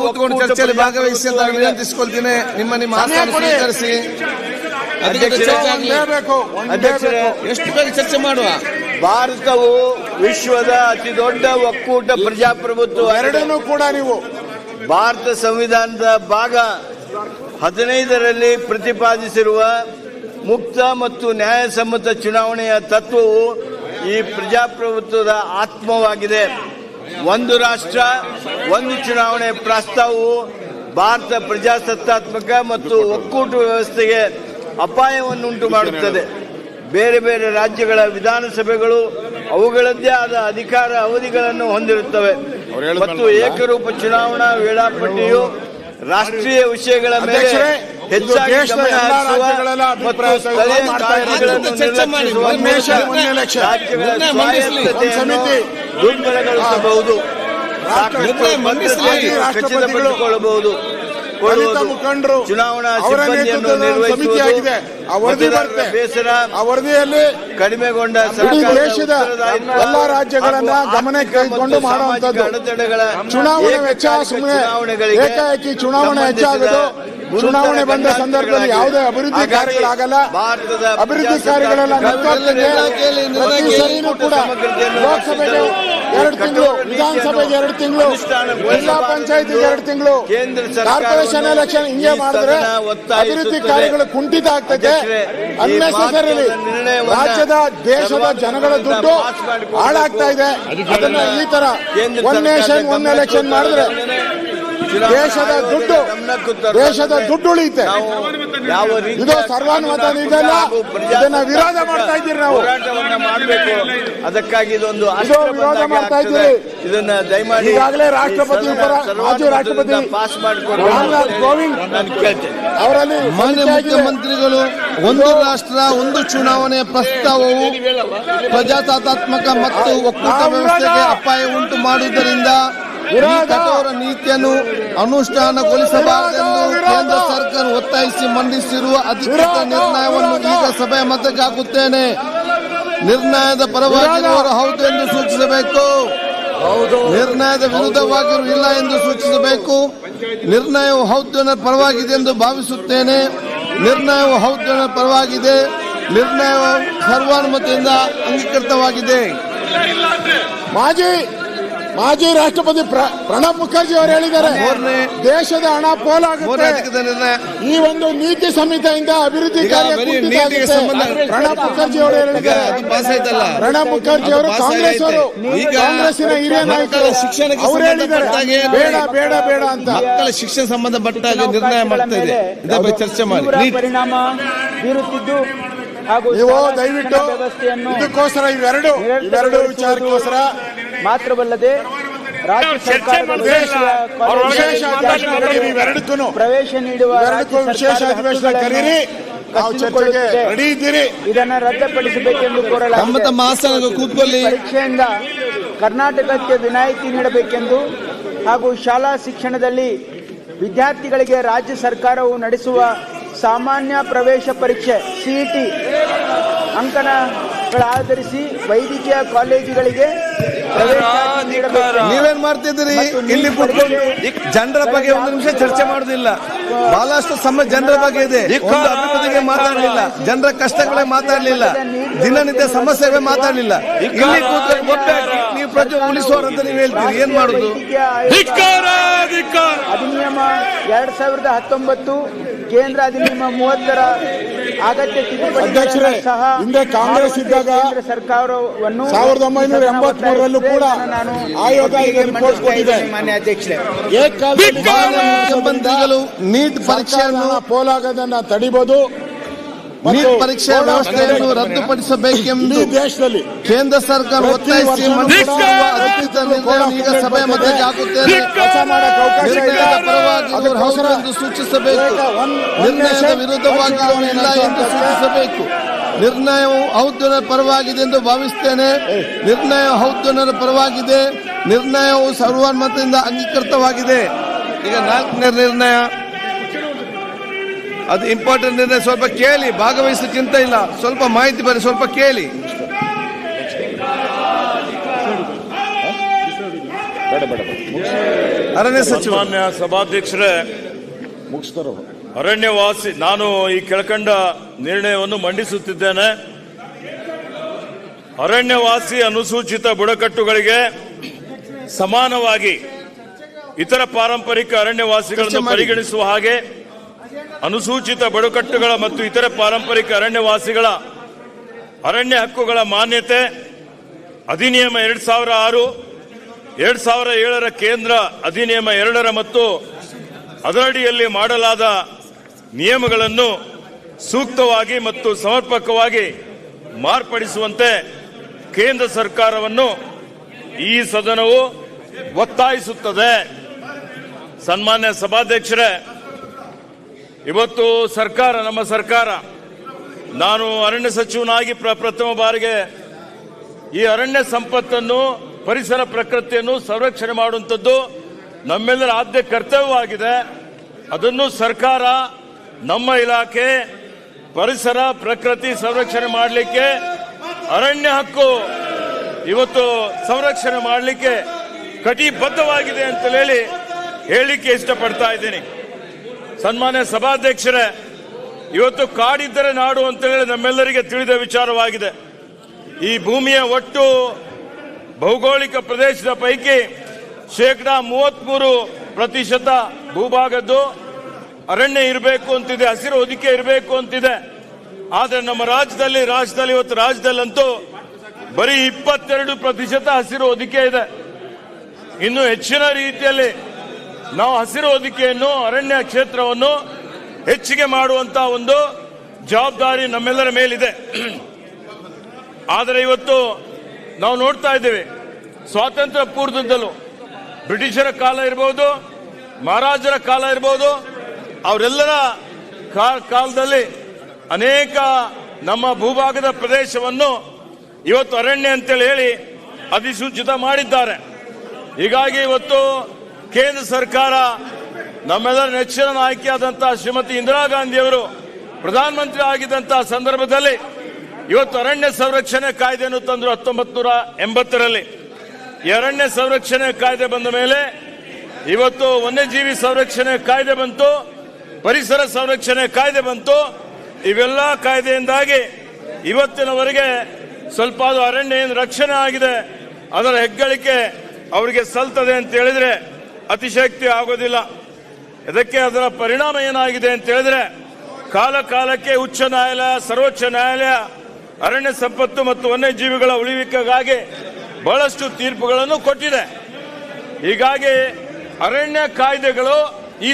ಕೂತ್ಕೊಂಡು ಚರ್ಚೆಯಲ್ಲಿ ಭಾಗವಹಿಸಿ ಅಂತ ವಿನಂತಿಸಿಕೊಳ್ತೀನಿ. ನಿಮ್ಮ ಆಸ್ಥಾನ ಸ್ವೀಕರಿಸಿ. ಅಧ್ಯಕ್ಷರೇ, ಎಷ್ಟು ಬೇಗ ಚರ್ಚೆ ಮಾಡುವ. ಭಾರತವು ವಿಶ್ವದ ಅತಿ ದೊಡ್ಡ ಒಕ್ಕೂಟ ಪ್ರಜಾಪ್ರಭುತ್ವ. ಎರಡನ್ನೂ ಕೂಡ ನೀವು ಭಾರತ ಸಂವಿಧಾನದ ಭಾಗ 15ರಲ್ಲಿ ಪ್ರತಿಪಾದಿಸಿರುವ ಮುಕ್ತ ಮತ್ತು ನ್ಯಾಯಸಮ್ಮತ ಚುನಾವಣೆಯ ತತ್ವವು ಈ ಪ್ರಜಾಪ್ರಭುತ್ವದ ಆತ್ಮವಾಗಿದೆ. ಒಂದು ರಾಷ್ಟ್ರ ಒಂದು ಚುನಾವಣೆ ಪ್ರಸ್ತಾವವು ಭಾರತ ಪ್ರಜಾಸತ್ತಾತ್ಮಕ ಮತ್ತು ಒಕ್ಕೂಟ ವ್ಯವಸ್ಥೆಗೆ ಅಪಾಯವನ್ನುಂಟು ಮಾಡುತ್ತದೆ. ಬೇರೆ ಬೇರೆ ರಾಜ್ಯಗಳ ವಿಧಾನಸಭೆಗಳು ಅವುಗಳದ್ದೇ ಆದ ಅಧಿಕಾರ ಅವಧಿಗಳನ್ನು ಹೊಂದಿರುತ್ತವೆ ಮತ್ತು ಏಕರೂಪ ಚುನಾವಣಾ ವೇಳಾಪಟ್ಟಿಯು ರಾಷ್ಟ್ರೀಯ ವಿಷಯಗಳ ಮೇಲೆ ಹೆಚ್ಚಾಗಿ ಗಮನ ಹರಿಸುವ ಮತ್ತು ಸ್ಥಳೀಯ ಕಾಯ್ದೆಗಳನ್ನು ನಿರ್ಲಕ್ಷಿಸುವ ರಾಜ್ಯಗಳ ಸ್ವಾಯತ್ತತೆಯನ್ನು ದುರ್ಬಲಗೊಳಿಸಬಹುದು, ಖಚಿತಪಡಿಸಿಕೊಳ್ಳಬಹುದು. ಚುನಾವಣಾ ಸಿಬ್ಬಂದಿಯನ್ನು ನಿರ್ವಹಿಸುವುದು, ಬೇಸರ ಕಡಿಮೆಗೊಂಡ ದೇಶದ ಎಲ್ಲ ರಾಜ್ಯಗಳನ್ನ ಗಮನಕ್ಕೆ ತೆಗೆದುಕೊಂಡು ಮಾಡುವಂತದ್ದು. ಚುನಾವಣೆ ವೆಚ್ಚ ಸುಮ್ಮನೆ ಏಕಾಏಕಿ ಚುನಾವಣೆ ಹೆಚ್ಚಾಗೋದು, ಚುನಾವಣೆ ಬಂದ ಸಂದರ್ಭದಲ್ಲಿ ಯಾವುದೇ ಅಭಿವೃದ್ಧಿ ಕಾರ್ಯಗಳಾಗಲ್ಲ. ಅಭಿವೃದ್ಧಿ ಕಾರ್ಯಗಳೆಲ್ಲ ಪ್ರತಿ ಸರಿನೂ ಕೂಡ ಲೋಕಸಭೆಗೆ 2 ತಿಂಗಳು, ವಿಧಾನಸಭೆಗೆ 2 ತಿಂಗಳು, ಜಿಲ್ಲಾ ಪಂಚಾಯತಿಗೆ 2 ತಿಂಗಳು, ಕಾರ್ಪೊರೇಷನ್ ಎಲೆಕ್ಷನ್ ಹಿಂಗೆ ಮಾಡಿದ್ರೆ ಅಭಿವೃದ್ಧಿ ಕಾರ್ಯಗಳು ಕುಂಠಿತ ಆಗ್ತದೆ. ಅನ್ನೆಸೆಸರಿಲಿ ರಾಜ್ಯದ ದೇಶದ ಜನಗಳ ದುಡ್ಡು ಹಾಳಾಗ್ತಾ ಇದೆ. ಅದನ್ನ ಈ ತರ ಒನ್ ನೇಷನ್ ಒನ್ ಎಲೆಕ್ಷನ್ ಮಾಡಿದ್ರೆ ದೇಶದ ದುಡ್ಡು ಉಳಿಯುತ್ತೆ. ಇದು ಸರ್ವಾನುಮತ ಇದೆಲ್ಲ, ಇದನ್ನ ವಿರೋಧ ಮಾಡ್ತಾ ಇದ್ದೀರಿ. ನಾವು ಅದಕ್ಕಾಗಿ ಇದೊಂದು ವಿರೋಧ ಮಾಡ್ತಾ ಇದ್ದೀರಿ. ಇದನ್ನ ದಯಮಾಡಿ ಈಗಾಗಲೇ ರಾಷ್ಟ್ರಪತಿ ಮಾಜಿ ರಾಷ್ಟ್ರಪತಿ ರಾಮನಾಥ್ ಕೋವಿಂದ್ ಅವರಲ್ಲಿ ಮಾನ್ಯ ಮುಖ್ಯಮಂತ್ರಿಗಳು ಒಂದು ರಾಷ್ಟ್ರ ಒಂದು ಚುನಾವಣೆ ಪ್ರಸ್ತಾವವು ಪ್ರಜಾಸತ್ತಾತ್ಮಕ ಮತ್ತು ಒಕ್ಕೂಟ ವ್ಯವಸ್ಥೆಗೆ ಅಪಾಯ ಉಂಟು ಮಾಡುವುದರಿಂದ ಕಠೋರ ನೀತಿಯನ್ನು ಅನುಷ್ಠಾನಗೊಳಿಸಬಾರದೆಂದು ಕೇಂದ್ರ ಸರ್ಕಾರ ಒತ್ತಾಯಿಸಿ ಮಂಡಿಸಿರುವ ಅಧಿಕೃತ ನಿರ್ಣಯವನ್ನು ಈಗ ಸಭೆಯ ಮತಕ್ಕೆ ಹಾಕುತ್ತೇನೆ. ನಿರ್ಣಯದ ಪರವಾಗಿರುವವರು ಹೌದು ಎಂದು ಸೂಚಿಸಬೇಕು, ನಿರ್ಣಯದ ವಿರುದ್ಧವಾಗಿರುವ ಇಲ್ಲ ಎಂದು ಸೂಚಿಸಬೇಕು. ನಿರ್ಣಯವು ಹೌದು ಪರವಾಗಿದೆ ಎಂದು ಭಾವಿಸುತ್ತೇನೆ. ನಿರ್ಣಯವು ಹೌದು ಪರವಾಗಿದೆ. ನಿರ್ಣಯವು ಸರ್ವಾನುಮತದಿಂದ ಅಂಗೀಕೃತವಾಗಿದೆ. ಮಾಜಿ ರಾಷ್ಟ್ರಪತಿ ಪ್ರಣಬ್ ಮುಖರ್ಜಿ ಅವರು ಹೇಳಿದ್ದಾರೆ, ದೇಶದ ಹಣ ಪೋಲಾಗುತ್ತೆ, ಈ ಒಂದು ನೀತಿ ಸಂಹಿತೆಯಿಂದ ಅಭಿವೃದ್ಧಿ ಕಾರ್ಯ ಪ್ರಣಬ್ ಮುಖರ್ಜಿ ಅವರು ಹೇಳಿದ್ದಾರೆ. ಪ್ರಣಬ್ ಮುಖರ್ಜಿ ಅವರು ಕಾಂಗ್ರೆಸ್ಸಿನ ಹಿರಿಯ ನಾಯಕರು, ಅವರು ಹೇಳಿದ್ದಾರೆ ಬೇಡ ಬೇಡ ಬೇಡ ಅಂತ. ಮಕ್ಕಳ ಶಿಕ್ಷಣ ಸಂಬಂಧಪಟ್ಟ ನಿರ್ಣಯ ಮಾಡ್ತಾ ಇದೆ, ಇದರ ಬಗ್ಗೆ ಚರ್ಚೆ ಮಾಡಿ. ಪರಿಣಾಮ ಬೀರುತ್ತಿದ್ದು ನೀವು ದಯವಿಟ್ಟು ಇದಕ್ಕೋಸ್ಕರ ಇವೆರಡು ವಿಚಾರಕ್ಕೋಸ್ಕರ ಮಾತ್ರವಲ್ಲದೆ ರಾಜ್ಯ ಸರ್ಕಾರದ ಪ್ರವೇಶ ನೀಡುವ ವಿಶೇಷ ಅಧಿವೇಶನ ಕರೀರಿ, ರೆಡಿ ಇದ್ದೀರಿ. ಇದನ್ನು ರದ್ದುಪಡಿಸಬೇಕೆಂದು ಕೋರಲಾಗಿದೆ. ಪರೀಕ್ಷೆಯಿಂದ ಕರ್ನಾಟಕಕ್ಕೆ ವಿನಾಯಿತಿ ನೀಡಬೇಕೆಂದು ಹಾಗೂ ಶಾಲಾ ಶಿಕ್ಷಣದಲ್ಲಿ ವಿದ್ಯಾರ್ಥಿಗಳಿಗೆ ರಾಜ್ಯ ಸರ್ಕಾರವು ನಡೆಸುವ ಸಾಮಾನ್ಯ ಪ್ರವೇಶ ಪರೀಕ್ಷೆ CET ಅಂಕಣಗಳ ಆಧರಿಸಿ ವೈದ್ಯಕೀಯ ಕಾಲೇಜುಗಳಿಗೆ ನೀವೇನ್ ಮಾಡ್ತಿದ್ದೀರಿ? ಇಲ್ಲಿ ಜನರ ಬಗ್ಗೆ ಒಂದು ನಿಮಿಷ ಚರ್ಚೆ ಮಾಡುದಿಲ್ಲ. ಬಹಳಷ್ಟು ಜನರ ಬಗ್ಗೆ ಇದೆ, ಒಂದು ಅಭಿವೃದ್ಧಿಗೆ ಮಾತಾಡಲಿಲ್ಲ, ಜನರ ಕಷ್ಟಗಳೇ ಮಾತಾಡಲಿಲ್ಲ, ದಿನನಿತ್ಯ ಸಮಸ್ಯೆಗಳೇ ಮಾತಾಡಲಿಲ್ಲ. ಇಲ್ಲಿ ಕೂತ್ಕೊಂಡು ನೀವು ಪ್ರಜೆ ಉಳಿಸುವರಂತ ನೀವು ಹೇಳ್ತೀರಿ, ಏನ್ ಮಾಡುದು? ಅಧಿನಿಯಮ 2019 ಕೇಂದ್ರ ಅಧಿನಿಯಮ 30ರ ಅಗತ್ಯ ತಿದ್ದುಪಡಿ ಸಹ ಹಿಂದೆ ಕಾಂಗ್ರೆಸ್ ಇದ್ದಾಗ ಸರ್ಕಾರವನ್ನು 1983ರಲ್ಲೂ ಕೂಡ ಆಯೋಗ ರಿಪೋರ್ಟ್ ಕೊಟ್ಟಿದೆ. ಮಾನ್ಯ ಅಧ್ಯಕ್ಷರೇ, ಮುಖ್ಯಮಂತ್ರಿಗಳು ನೀಟ್ ಪರೀಕ್ಷೆಯನ್ನು ಪೋಲಾಗದನ್ನ ತಡಿಬಹುದು, ನೀಟ್ ಪರೀಕ್ಷೆ ವ್ಯವಸ್ಥೆಯನ್ನು ರದ್ದುಪಡಿಸಬೇಕೆಂದು ದೇಶದಲ್ಲಿ ಕೇಂದ್ರ ಸರ್ಕಾರ ಒತ್ತಾಯಿಸಿ ಈಗ ಸಭೆಯ ಮತಕ್ಕೆ ಹಾಕುತ್ತೇನೆ. ನಿರ್ಣಯದ ಪರವಾಗಿರುವವರು ಹೌದು ಎಂದು ಸೂಚಿಸಬೇಕು, ನಿರ್ಣಯದ ವಿರುದ್ಧವಾಗಿರುವ ಇಲ್ಲ ಎಂದು ಸೂಚಿಸಬೇಕು. ನಿರ್ಣಯವು ಹೌದು ಪರವಾಗಿದೆ ಎಂದು ಭಾವಿಸುತ್ತೇನೆ. ನಿರ್ಣಯ ಹೌದು ಪರವಾಗಿದೆ. ನಿರ್ಣಯವು ಸರ್ವಾನುಮತದಿಂದ ಅಂಗೀಕೃತವಾಗಿದೆ. ಈಗ 4ನೇ ನಿರ್ಣಯ, ಅದು ಇಂಪಾರ್ಟೆಂಟ್ ನಿರ್ಣಯ. ಸ್ವಲ್ಪ ಕೇಳಿ, ಭಾಗವಹಿಸೋ ಚಿಂತೆ ಇಲ್ಲ, ಸ್ವಲ್ಪ ಮಾಹಿತಿ ಬರೀ, ಸ್ವಲ್ಪ ಕೇಳಿ. ಅರಣ್ಯ ಸಚಿವರು. ಮಾನ್ಯ ಸಭಾಧ್ಯಕ್ಷರೇ, ಅರಣ್ಯವಾಸಿ ನಾನು ಈ ಕೆಳಕಂಡ ನಿರ್ಣಯವನ್ನು ಮಂಡಿಸುತ್ತಿದ್ದೇನೆ. ಅರಣ್ಯವಾಸಿ ಅನುಸೂಚಿತ ಬುಡಕಟ್ಟುಗಳಿಗೆ ಸಮಾನವಾಗಿ ಇತರ ಪಾರಂಪರಿಕ ಅರಣ್ಯವಾಸಿಗಳನ್ನು ಪರಿಗಣಿಸುವ ಹಾಗೆ ಅನುಸೂಚಿತ ಬುಡಕಟ್ಟುಗಳ ಮತ್ತು ಇತರ ಪಾರಂಪರಿಕ ಅರಣ್ಯವಾಸಿಗಳ ಅರಣ್ಯ ಹಕ್ಕುಗಳ ಮಾನ್ಯತೆ ಅಧಿನಿಯಮ 2006, 2007ರ ಕೇಂದ್ರ ಅಧಿನಿಯಮ 2 ಮತ್ತು ಅದರಡಿಯಲ್ಲಿ ಮಾಡಲಾದ ನಿಯಮಗಳನ್ನು ಸೂಕ್ತವಾಗಿ ಮತ್ತು ಸಮರ್ಪಕವಾಗಿ ಮಾರ್ಪಡಿಸುವಂತೆ ಕೇಂದ್ರ ಸರ್ಕಾರವನ್ನು ಈ ಸದನವು ಒತ್ತಾಯಿಸುತ್ತದೆ. ಸನ್ಮಾನ್ಯ ಸಭಾಧ್ಯಕ್ಷರೇ, ಇವತ್ತು ನಮ್ಮ ಸರ್ಕಾರ ನಾನು ಅರಣ್ಯ ಸಚಿವನಾಗಿ ಪ್ರಥಮ ಬಾರಿಗೆ ಈ ಅರಣ್ಯ ಸಂಪತ್ತನ್ನು, ಪರಿಸರ ಪ್ರಕೃತಿಯನ್ನು ಸಂರಕ್ಷಣೆ ಮಾಡುವಂಥದ್ದು ನಮ್ಮೆಲ್ಲರ ಆದ್ಯ ಕರ್ತವ್ಯವಾಗಿದೆ. ಅದನ್ನು ಸರ್ಕಾರ, ನಮ್ಮ ಇಲಾಖೆ ಪರಿಸರ ಪ್ರಕೃತಿ ಸಂರಕ್ಷಣೆ ಮಾಡಲಿಕ್ಕೆ, ಅರಣ್ಯ ಹಕ್ಕು ಇವತ್ತು ಸಂರಕ್ಷಣೆ ಮಾಡಲಿಕ್ಕೆ ಕಟಿಬದ್ಧವಾಗಿದೆ ಅಂತ ಹೇಳಿಕ್ಕೆ ಇಷ್ಟಪಡ್ತಾ ಇದ್ದೀನಿ. ಸನ್ಮಾನ್ಯ ಸಭಾಧ್ಯಕ್ಷರೇ, ಇವತ್ತು ಕಾಡಿದ್ದರೆ ನಾಡು ಅಂತ ಹೇಳಿ ನಮ್ಮೆಲ್ಲರಿಗೆ ತಿಳಿದ ವಿಚಾರವಾಗಿದೆ. ಈ ಭೂಮಿಯ ಒಟ್ಟು ಭೌಗೋಳಿಕ ಪ್ರದೇಶದ ಪೈಕಿ 33% ಭೂಭಾಗದ್ದು ಅರಣ್ಯ ಇರಬೇಕು ಅಂತಿದೆ, ಹಸಿರು ಹೊದಿಕೆ ಇರಬೇಕು ಅಂತಿದೆ. ಆದರೆ ನಮ್ಮ ರಾಜ್ಯದಲ್ಲಿ ಇವತ್ತು ರಾಜ್ಯದಲ್ಲಂತೂ ಬರೀ 22% ಹಸಿರು ಹೊದಿಕೆ ಇದೆ. ಇನ್ನು ಹೆಚ್ಚಿನ ರೀತಿಯಲ್ಲಿ ನಾವು ಹಸಿರು ಹೊದಿಕೆಯನ್ನು, ಅರಣ್ಯ ಕ್ಷೇತ್ರವನ್ನು ಹೆಚ್ಚಿಗೆ ಮಾಡುವಂತಹ ಒಂದು ಜವಾಬ್ದಾರಿ ನಮ್ಮೆಲ್ಲರ ಮೇಲಿದೆ. ಆದರೆ ಇವತ್ತು ನಾವು ನೋಡ್ತಾ ಇದ್ದೇವೆ, ಸ್ವಾತಂತ್ರ್ಯ ಪೂರ್ವದಲ್ಲೂ ಬ್ರಿಟಿಷರ ಕಾಲ ಇರಬಹುದು, ಮಹಾರಾಜರ ಕಾಲ ಇರಬಹುದು, ಅವರೆಲ್ಲರ ಕಾಲದಲ್ಲಿ ಅನೇಕ ನಮ್ಮ ಭೂಭಾಗದ ಪ್ರದೇಶವನ್ನು ಇವತ್ತು ಅರಣ್ಯ ಅಂತೇಳಿ ಹೇಳಿ ಅಧಿಸೂಚಿತ ಮಾಡಿದ್ದಾರೆ. ಹೀಗಾಗಿ ಇವತ್ತು ಕೇಂದ್ರ ಸರ್ಕಾರ, ನಮ್ಮೆಲ್ಲರ ನೆಚ್ಚಿನ ನಾಯಕಿಯಾದಂತಹ ಶ್ರೀಮತಿ ಇಂದಿರಾ ಗಾಂಧಿಯವರು ಪ್ರಧಾನಮಂತ್ರಿ ಆಗಿದ್ದಂತಹ ಸಂದರ್ಭದಲ್ಲಿ ಇವತ್ತು ಅರಣ್ಯ ಸಂರಕ್ಷಣೆ ಕಾಯ್ದೆಯನ್ನು ತಂದರು 1980ರಲ್ಲಿ. ಈ ಅರಣ್ಯ ಸಂರಕ್ಷಣೆ ಕಾಯ್ದೆ ಬಂದ ಮೇಲೆ ಇವತ್ತು ವನ್ಯಜೀವಿ ಸಂರಕ್ಷಣೆ ಕಾಯ್ದೆ ಬಂತು, ಪರಿಸರ ಸಂರಕ್ಷಣೆ ಕಾಯ್ದೆ ಬಂತು. ಇವೆಲ್ಲ ಕಾಯ್ದೆಯಿಂದಾಗಿ ಇವತ್ತಿನವರೆಗೆ ಸ್ವಲ್ಪ ಅದು ಅರಣ್ಯ ಏನು ರಕ್ಷಣೆ ಆಗಿದೆ, ಅದರ ಹೆಗ್ಗಳಿಕೆ ಅವರಿಗೆ ಸಲ್ತದೆ ಅಂತ ಹೇಳಿದ್ರೆ ಅತಿಶಯಕ್ತಿ ಆಗೋದಿಲ್ಲ. ಇದಕ್ಕೆ ಅದರ ಪರಿಣಾಮ ಏನಾಗಿದೆ ಅಂತ ಹೇಳಿದ್ರೆ, ಕಾಲಕ್ಕೆ ಉಚ್ಚ ನ್ಯಾಯಾಲಯ, ಸರ್ವೋಚ್ಚ ನ್ಯಾಯಾಲಯ ಅರಣ್ಯ ಸಂಪತ್ತು ಮತ್ತು ವನ್ಯಜೀವಿಗಳ ಉಳಿವಿಕೆಗಾಗಿ ಬಹಳಷ್ಟು ತೀರ್ಪುಗಳನ್ನು ಕೊಟ್ಟಿದೆ. ಹೀಗಾಗಿ ಅರಣ್ಯ ಕಾಯ್ದೆಗಳು